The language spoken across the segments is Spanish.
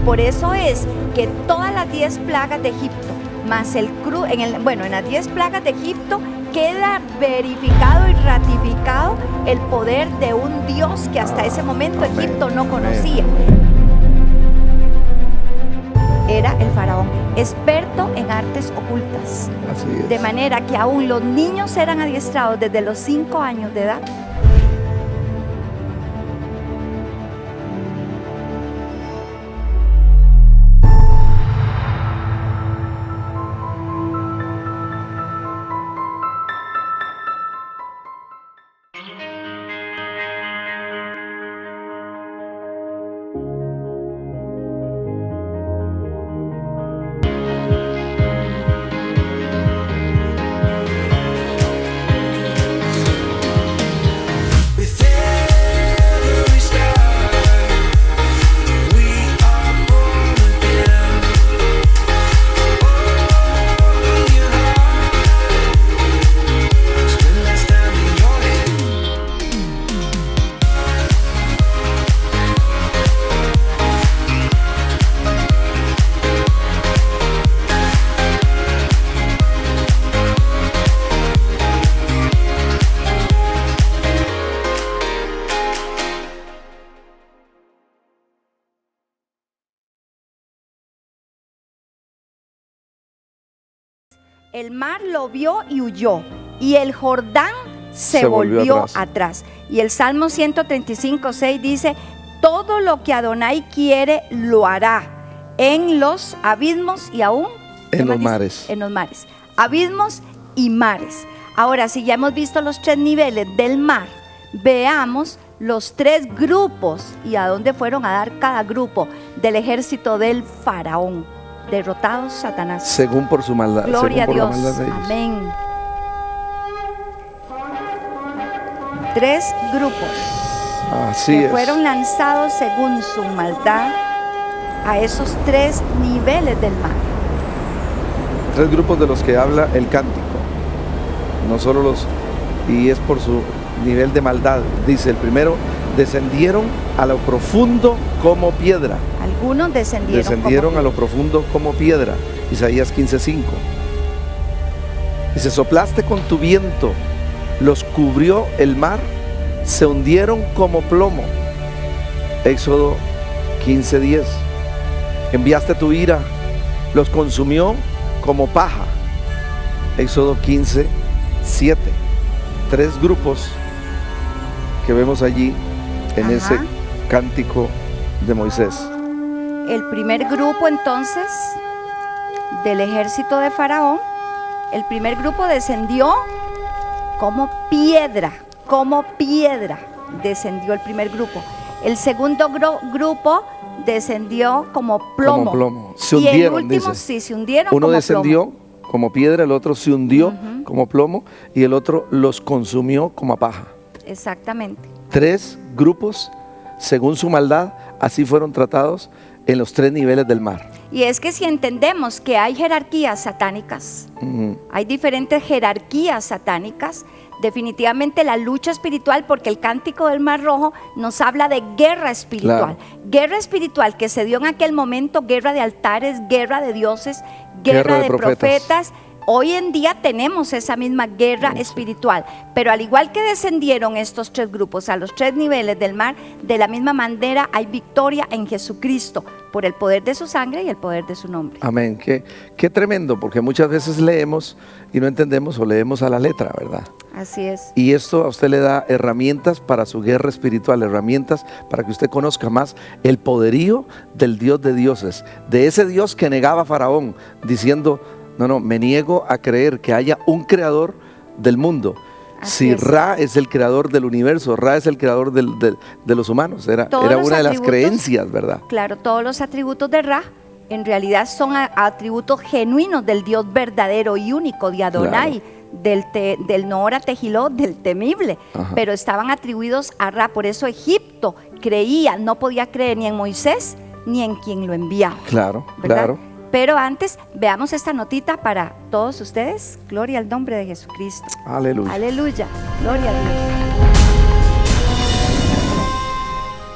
Por eso es que todas las 10 plagas de Egipto, más en las 10 plagas de Egipto, queda verificado y ratificado el poder de un Dios que hasta ese momento Egipto no conocía. Era el faraón, experto en artes ocultas. Así es. De manera que aún los niños eran adiestrados desde los 5 años de edad. El mar lo vio y huyó, y el Jordán se volvió atrás. Y el Salmo 135:6 dice: todo lo que Adonai quiere lo hará en los abismos y aún en los mares. En los mares, abismos y mares. Ahora, si ya hemos visto los 3 niveles del mar, veamos los 3 grupos y a dónde fueron a dar cada grupo del ejército del faraón. Derrotados Satanás. Según por su maldad. Gloria a Dios. Amén. 3 grupos. Así es. Fueron lanzados según su maldad a esos 3 niveles del mar. 3 grupos de los que habla el cántico. No solo y es por su nivel de maldad. Dice el primero: descendieron a lo profundo como piedra. Algunos descendieron a lo profundo como piedra. Isaías 15:5. Dice: soplaste con tu viento, los cubrió el mar, se hundieron como plomo. Éxodo 15:10. Enviaste tu ira, los consumió como paja. Éxodo 15:7. 3 grupos que vemos allí en ese cántico de Moisés. El primer grupo entonces del ejército de Faraón, el primer grupo descendió como piedra descendió el primer grupo. El segundo grupo descendió como plomo. Se hundieron, y el último dice. Sí, se hundieron. Uno como descendió plomo. Como piedra, el otro se hundió como plomo y el otro los consumió como a paja. Exactamente. 3 grupos, según su maldad, así fueron tratados en los 3 niveles del mar. Y es que si entendemos que hay jerarquías satánicas, hay diferentes jerarquías satánicas, definitivamente la lucha espiritual, porque el cántico del Mar Rojo nos habla de guerra espiritual. Claro. Guerra espiritual que se dio en aquel momento, guerra de altares, guerra de dioses, guerra de profetas. Hoy en día tenemos esa misma guerra espiritual, pero al igual que descendieron estos 3 grupos a los 3 niveles del mar, de la misma manera hay victoria en Jesucristo por el poder de su sangre y el poder de su nombre. Amén. Qué tremendo, porque muchas veces leemos y no entendemos o leemos a la letra, ¿verdad? Así es. Y esto a usted le da herramientas para su guerra espiritual, herramientas para que usted conozca más el poderío del Dios de dioses, de ese Dios que negaba a Faraón, diciendo: no, me niego a creer que haya un creador del mundo. Si Ra es el creador del universo, Ra es el creador de los humanos, era una de las creencias, ¿verdad? Claro, todos los atributos de Ra en realidad son atributos genuinos del Dios verdadero y único, de Adonai, del Nohora Tejilot, del temible. Pero estaban atribuidos a Ra. Por eso Egipto creía, no podía creer ni en Moisés ni en quien lo enviaba. Claro, ¿verdad? claro. Pero antes, veamos esta notita para todos ustedes. Gloria al nombre de Jesucristo. Aleluya. Aleluya. Gloria a Dios.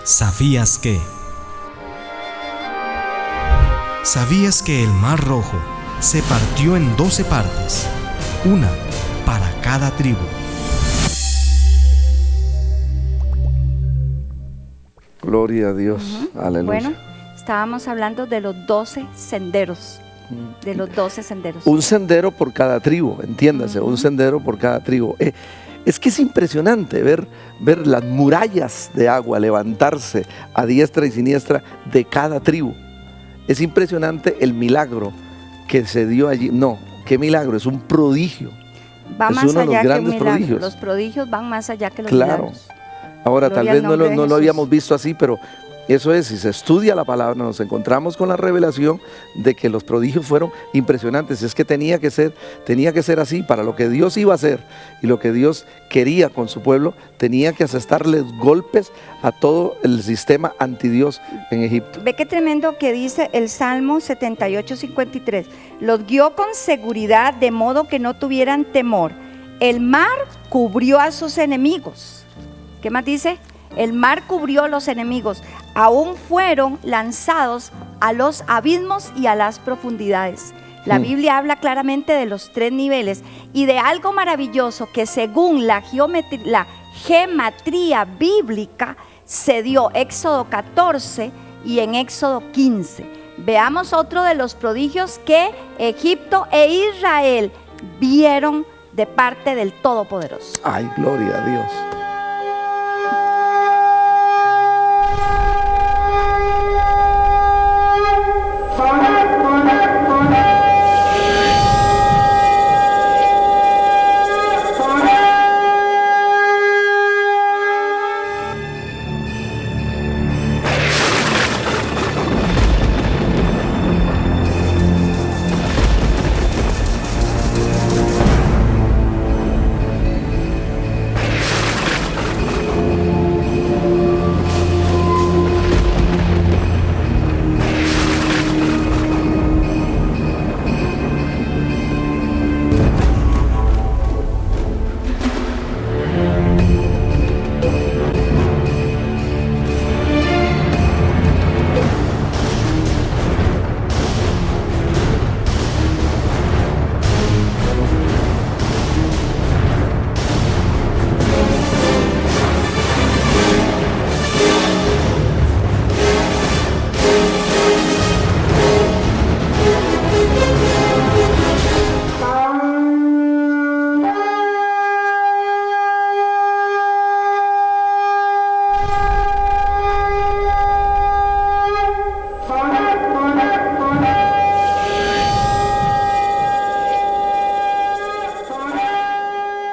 ¿Sabías que? ¿Sabías que el Mar Rojo se partió en 12 partes, una para cada tribu? Gloria a Dios. Aleluya. Bueno, estábamos hablando de los 12 senderos. De los 12 senderos. Un sendero por cada tribu, entiéndase, un sendero por cada tribu. Es que es impresionante ver las murallas de agua levantarse a diestra y siniestra de cada tribu. Es impresionante el milagro que se dio allí. No, qué milagro, es un prodigio. Va es más uno de los allá que un grandes milagro. prodigios. Los prodigios van más allá que los Claro. milagros. Ahora, Gloria tal vez al nombre de no lo Jesús. habíamos visto así, pero eso es, si se estudia la palabra, nos encontramos con la revelación de que los prodigios fueron impresionantes. Es que tenía que ser así. Para lo que Dios iba a hacer y lo que Dios quería con su pueblo, tenía que asestarles golpes a todo el sistema antidios en Egipto. Ve qué tremendo que dice el Salmo 78:53. Los guió con seguridad de modo que no tuvieran temor. El mar cubrió a sus enemigos. ¿Qué más dice? El mar cubrió a los enemigos. Aún fueron lanzados a los abismos y a las profundidades. La Biblia habla claramente de los 3 niveles y de algo maravilloso que según la gematría bíblica se dio Éxodo 14 y en Éxodo 15. Veamos otro de los prodigios que Egipto e Israel vieron de parte del Todopoderoso. Ay, gloria a Dios.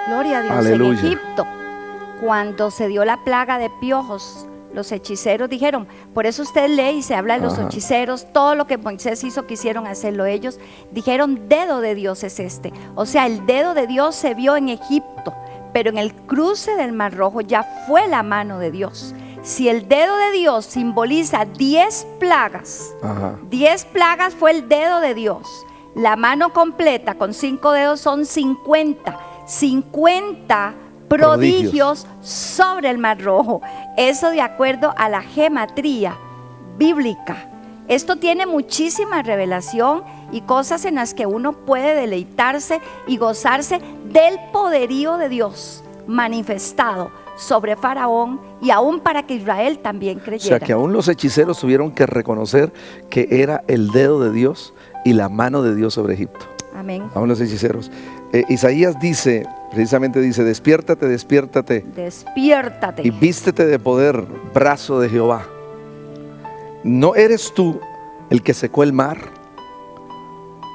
Gloria a Dios. Aleluya. En Egipto, cuando se dio la plaga de piojos, los hechiceros dijeron, por eso usted lee y se habla de los hechiceros, todo lo que Moisés hizo quisieron hacerlo ellos, dijeron dedo de Dios es este, o sea el dedo de Dios se vio en Egipto, pero en el cruce del Mar Rojo ya fue la mano de Dios. Si el dedo de Dios simboliza 10 plagas, 10 plagas fue el dedo de Dios, la mano completa con 5 dedos son 50 prodigios sobre el Mar Rojo. Eso de acuerdo a la gematría bíblica. Esto tiene muchísima revelación y cosas en las que uno puede deleitarse y gozarse del poderío de Dios manifestado sobre Faraón y aún para que Israel también creyera. O sea que aún los hechiceros tuvieron que reconocer que era el dedo de Dios y la mano de Dios sobre Egipto. Amén. Aún los hechiceros. Isaías dice, precisamente dice, despiértate, despiértate. Despiértate. Y vístete de poder, brazo de Jehová. ¿No eres tú el que secó el mar?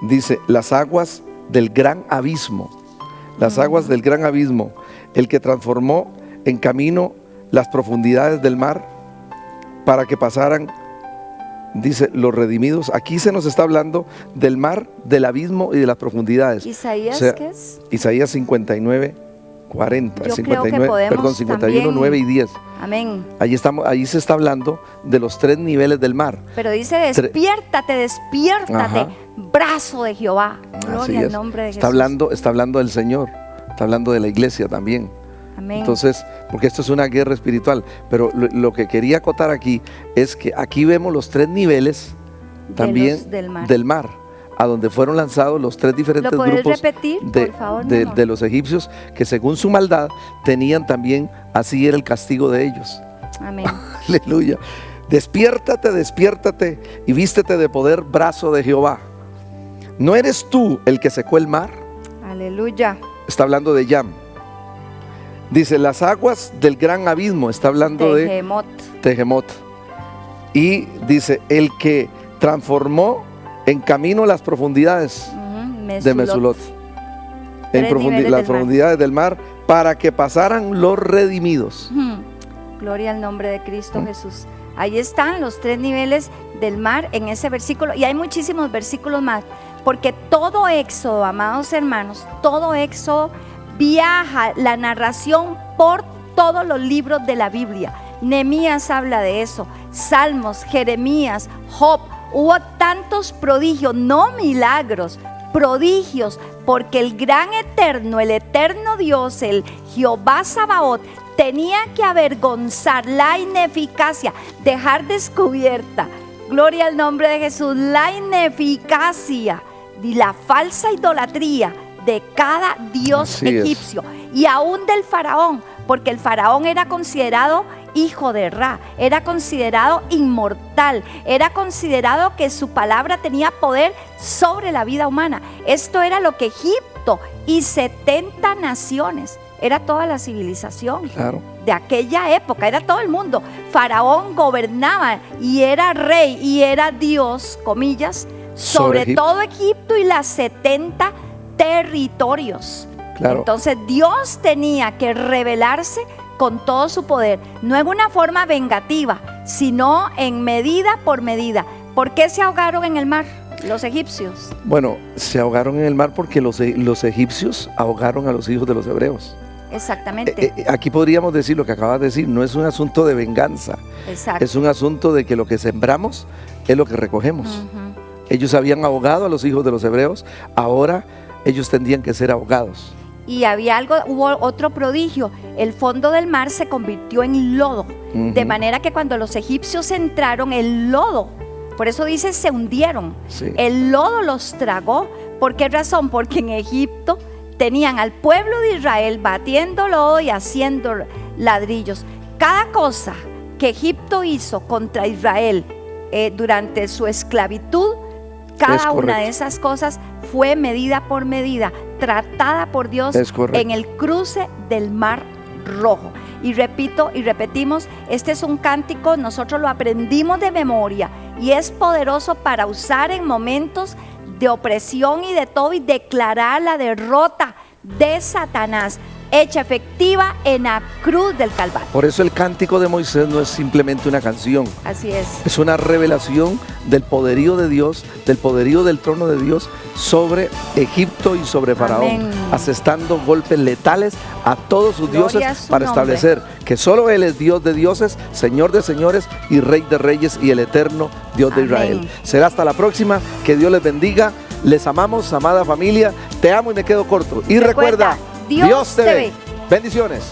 Dice, las aguas del gran abismo. Las aguas del gran abismo. El que transformó en camino las profundidades del mar para que pasaran, dice, los redimidos. Aquí se nos está hablando del mar, del abismo y de las profundidades. ¿Isaías o sea, qué es? Isaías 59, 40, Yo 59, creo que podemos perdón, 51, también, 9 y 10. Amén. Ahí se está hablando de los 3 niveles del mar. Pero dice, despiértate, despiértate, brazo de Jehová. Gloria al nombre de Jesús. Está hablando del Señor, está hablando de la iglesia también. Amén. Entonces, porque esto es una guerra espiritual, pero lo que quería acotar aquí es que aquí vemos los 3 niveles también del mar, a donde fueron lanzados los 3 diferentes grupos repetir, por favor, de los egipcios, que según su maldad tenían también, así era el castigo de ellos. Amén. Aleluya. Despiértate, despiértate y vístete de poder, brazo de Jehová. ¿No eres tú el que secó el mar? Aleluya. Está hablando de Yam. Dice, las aguas del gran abismo, está hablando de Tehemot. Y dice, el que transformó en camino las profundidades de Mesulot. En las profundidades del mar, para que pasaran los redimidos. Gloria al nombre de Cristo Jesús. Ahí están los 3 niveles del mar en ese versículo. Y hay muchísimos versículos más. Porque todo Éxodo, amados hermanos, todo Éxodo viaja la narración por todos los libros de la Biblia. Nehemías habla de eso, Salmos, Jeremías, Job. Hubo tantos prodigios, no milagros, prodigios, porque el gran eterno, el eterno Dios, el Jehová Sabaoth, tenía que avergonzar la ineficacia, dejar descubierta, gloria al nombre de Jesús, la ineficacia y la falsa idolatría de cada dios egipcio y aún del faraón, porque el faraón era considerado hijo de Ra, era considerado inmortal, era considerado que su palabra tenía poder sobre la vida humana. Esto era lo que Egipto y 70 naciones, era toda la civilización de aquella época, era todo el mundo. Faraón gobernaba y era rey y era Dios, comillas, sobre todo Egipto y las 70 territorios. Entonces Dios tenía que revelarse con todo su poder, no en una forma vengativa, sino en medida por medida. ¿Por qué se ahogaron en el mar los egipcios? Bueno, se ahogaron en el mar porque los egipcios ahogaron a los hijos de los hebreos. Exactamente. Aquí podríamos decir lo que acabas de decir, no es un asunto de venganza. Exacto. Es un asunto de que lo que sembramos es lo que recogemos. Ellos habían ahogado a los hijos de los hebreos, ahora ellos tendrían que ser ahogados. Y hubo otro prodigio, el fondo del mar se convirtió en lodo, de manera que cuando los egipcios entraron, el lodo, por eso dice se hundieron, el lodo los tragó. ¿Por qué razón? Porque en Egipto tenían al pueblo de Israel batiendo lodo y haciendo ladrillos. Cada cosa que Egipto hizo contra Israel durante su esclavitud, cada una de esas cosas fue medida por medida, tratada por Dios en el cruce del Mar Rojo. Y repito y repetimos, este es un cántico, nosotros lo aprendimos de memoria y es poderoso para usar en momentos de opresión y de todo y declarar la derrota de Satanás hecha efectiva en la cruz del Calvario. Por eso el cántico de Moisés no es simplemente una canción. Así es. Es una revelación del poderío de Dios, del poderío del trono de Dios sobre Egipto y sobre Faraón, asestando golpes letales a todos sus dioses para establecer que solo Él es Dios de dioses, Señor de señores y Rey de reyes y el eterno Dios de Israel. Será hasta la próxima, que Dios les bendiga, les amamos, amada familia, te amo y me quedo corto. Y recuerda, Dios te ve. Bendiciones.